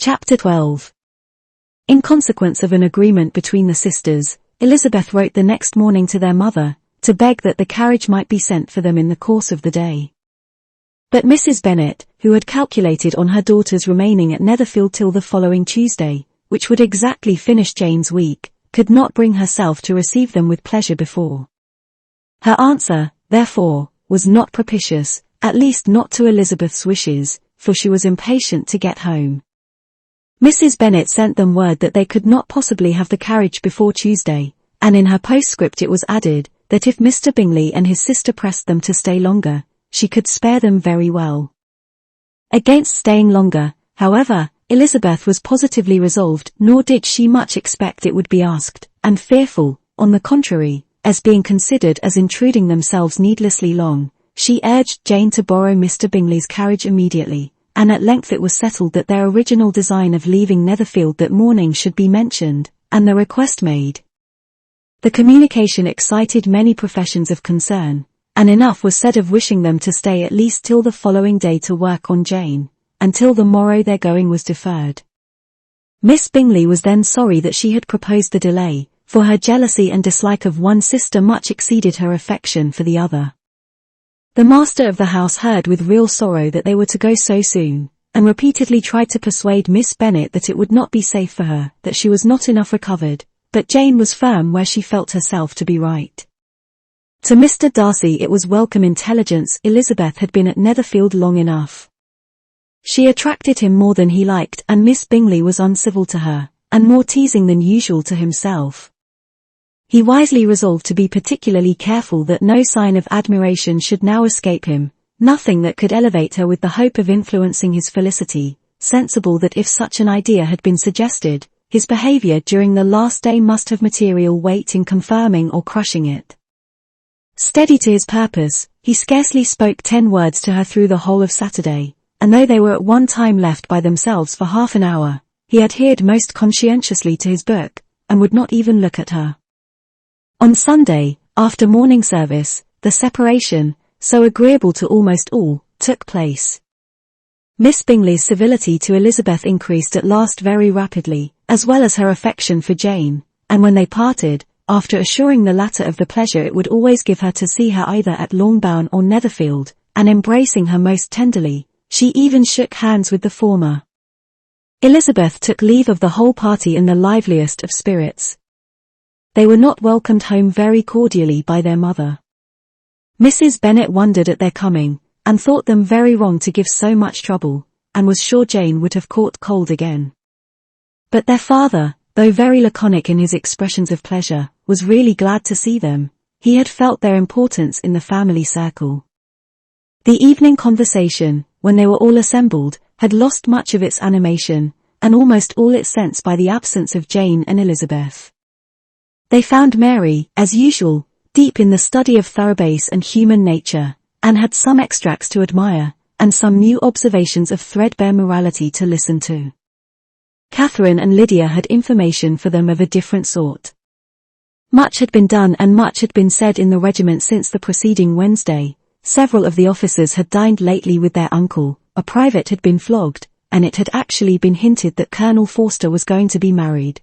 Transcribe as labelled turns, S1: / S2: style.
S1: Chapter 12. In consequence of an agreement between the sisters, Elizabeth wrote the next morning to their mother, to beg that the carriage might be sent for them in the course of the day. But Mrs. Bennet, who had calculated on her daughters remaining at Netherfield till the following Tuesday, which would exactly finish Jane's week, could not bring herself to receive them with pleasure before. Her answer, therefore, was not propitious, at least not to Elizabeth's wishes, for she was impatient to get home. Mrs. Bennet sent them word that they could not possibly have the carriage before Tuesday, and in her postscript it was added, that if Mr. Bingley and his sister pressed them to stay longer, she could spare them very well. Against staying longer, however, Elizabeth was positively resolved, nor did she much expect it would be asked, and fearful, on the contrary, as being considered as intruding themselves needlessly long, she urged Jane to borrow Mr. Bingley's carriage immediately, and at length it was settled that their original design of leaving Netherfield that morning should be mentioned, and the request made. The communication excited many professions of concern, and enough was said of wishing them to stay at least till the following day to work on Jane, until the morrow their going was deferred. Miss Bingley was then sorry that she had proposed the delay, for her jealousy and dislike of one sister much exceeded her affection for the other. The master of the house heard with real sorrow that they were to go so soon, and repeatedly tried to persuade Miss Bennet that it would not be safe for her, that she was not enough recovered, but Jane was firm where she felt herself to be right. To Mr. Darcy it was welcome intelligence Elizabeth had been at Netherfield long enough. She attracted him more than he liked, and Miss Bingley was uncivil to her, and more teasing than usual to himself. He wisely resolved to be particularly careful that no sign of admiration should now escape him, nothing that could elevate her with the hope of influencing his felicity, sensible that if such an idea had been suggested, his behaviour during the last day must have material weight in confirming or crushing it. Steady to his purpose, he scarcely spoke 10 words to her through the whole of Saturday, and though they were at one time left by themselves for half an hour, he adhered most conscientiously to his book, and would not even look at her. On Sunday, after morning service, the separation, so agreeable to almost all, took place. Miss Bingley's civility to Elizabeth increased at last very rapidly, as well as her affection for Jane, and when they parted, after assuring the latter of the pleasure it would always give her to see her either at Longbourn or Netherfield, and embracing her most tenderly, she even shook hands with the former. Elizabeth took leave of the whole party in the liveliest of spirits. They were not welcomed home very cordially by their mother. Mrs. Bennet wondered at their coming, and thought them very wrong to give so much trouble, and was sure Jane would have caught cold again. But their father, though very laconic in his expressions of pleasure, was really glad to see them. He had felt their importance in the family circle. The evening conversation, when they were all assembled, had lost much of its animation, and almost all its sense by the absence of Jane and Elizabeth. They found Mary, as usual, deep in the study of thoroughbass and human nature, and had some extracts to admire, and some new observations of threadbare morality to listen to. Catherine and Lydia had information for them of a different sort. Much had been done and much had been said in the regiment since the preceding Wednesday. Several of the officers had dined lately with their uncle, a private had been flogged, and it had actually been hinted that Colonel Forster was going to be married.